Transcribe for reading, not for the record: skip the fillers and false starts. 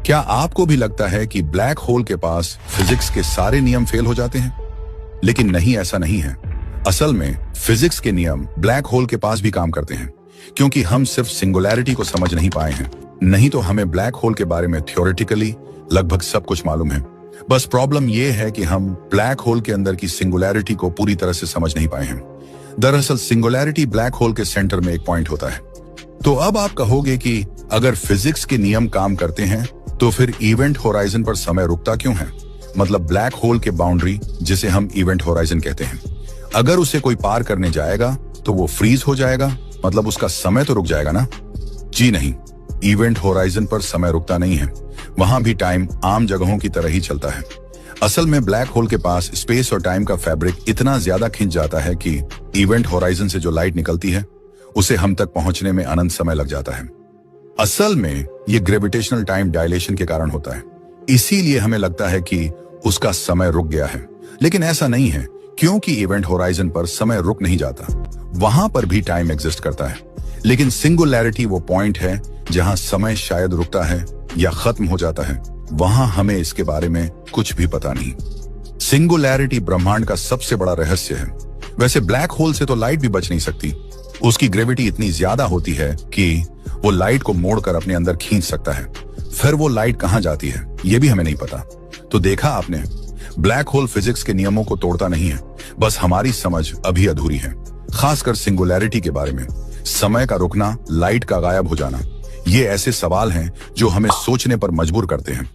क्या आपको भी लगता है कि ब्लैक होल के पास फिजिक्स के सारे नियम फेल हो जाते हैं? लेकिन नहीं, ऐसा नहीं है। असल में फिजिक्स के नियम ब्लैक होल के पास भी काम करते हैं, क्योंकि हम सिर्फ सिंगुलैरिटी को समझ नहीं पाए हैं। नहीं तो हमें ब्लैक होल के बारे में थ्योरेटिकली लगभग सब कुछ मालूम है। बस प्रॉब्लम यह है कि हम ब्लैक होल के अंदर की सिंगुलैरिटी को पूरी तरह से समझ नहीं पाए हैं। दरअसल सिंगुलैरिटी ब्लैक होल के सेंटर में एक पॉइंट होता है। तो अब आप कहोगे कि अगर फिजिक्स के नियम काम करते हैं तो फिर इवेंट होराइजन पर समय रुकता क्यों है? मतलब ब्लैक होल के बाउंड्री, जिसे हम इवेंट होराइजन कहते हैं, अगर उसे कोई पार करने जाएगा तो वो फ्रीज हो जाएगा, मतलब उसका समय तो रुक जाएगा ना? जी नहीं, इवेंट होराइजन पर समय रुकता नहीं है। वहां भी टाइम आम जगहों की तरह ही चलता है। असल में ब्लैक होल के पास स्पेस और टाइम का फैब्रिक इतना ज्यादा खिंच जाता है कि इवेंट होराइजन से जो लाइट निकलती है उसे हम तक पहुंचने में अनंत समय लग जाता है। असल में ये ग्रेविटेशनल टाइम डायलेशन के कारण होता है, इसीलिए हमें लगता है कि उसका समय रुक गया है। लेकिन ऐसा नहीं है, क्योंकि इवेंट होराइजन पर समय रुक नहीं जाता, वहां पर भी टाइम एग्जिस्ट करता है। लेकिन सिंगुलैरिटी वो पॉइंट है जहां समय शायद रुकता है या खत्म हो जाता है। वहां हमें इसके बारे में कुछ भी पता नहीं। सिंगुलैरिटी ब्रह्मांड का सबसे बड़ा रहस्य है। वैसे ब्लैक होल से तो लाइट भी बच नहीं सकती। उसकी ग्रेविटी इतनी ज्यादा होती है कि वो लाइट को मोड़कर अपने अंदर खींच सकता है। फिर वो लाइट कहां जाती है ये भी हमें नहीं पता। तो देखा आपने, ब्लैक होल फिजिक्स के नियमों को तोड़ता नहीं है, बस हमारी समझ अभी अधूरी है। खासकर सिंगुलैरिटी के बारे में, समय का रुकना, लाइट का गायब हो जाना, ये ऐसे सवाल हैं जो हमें सोचने पर मजबूर करते हैं।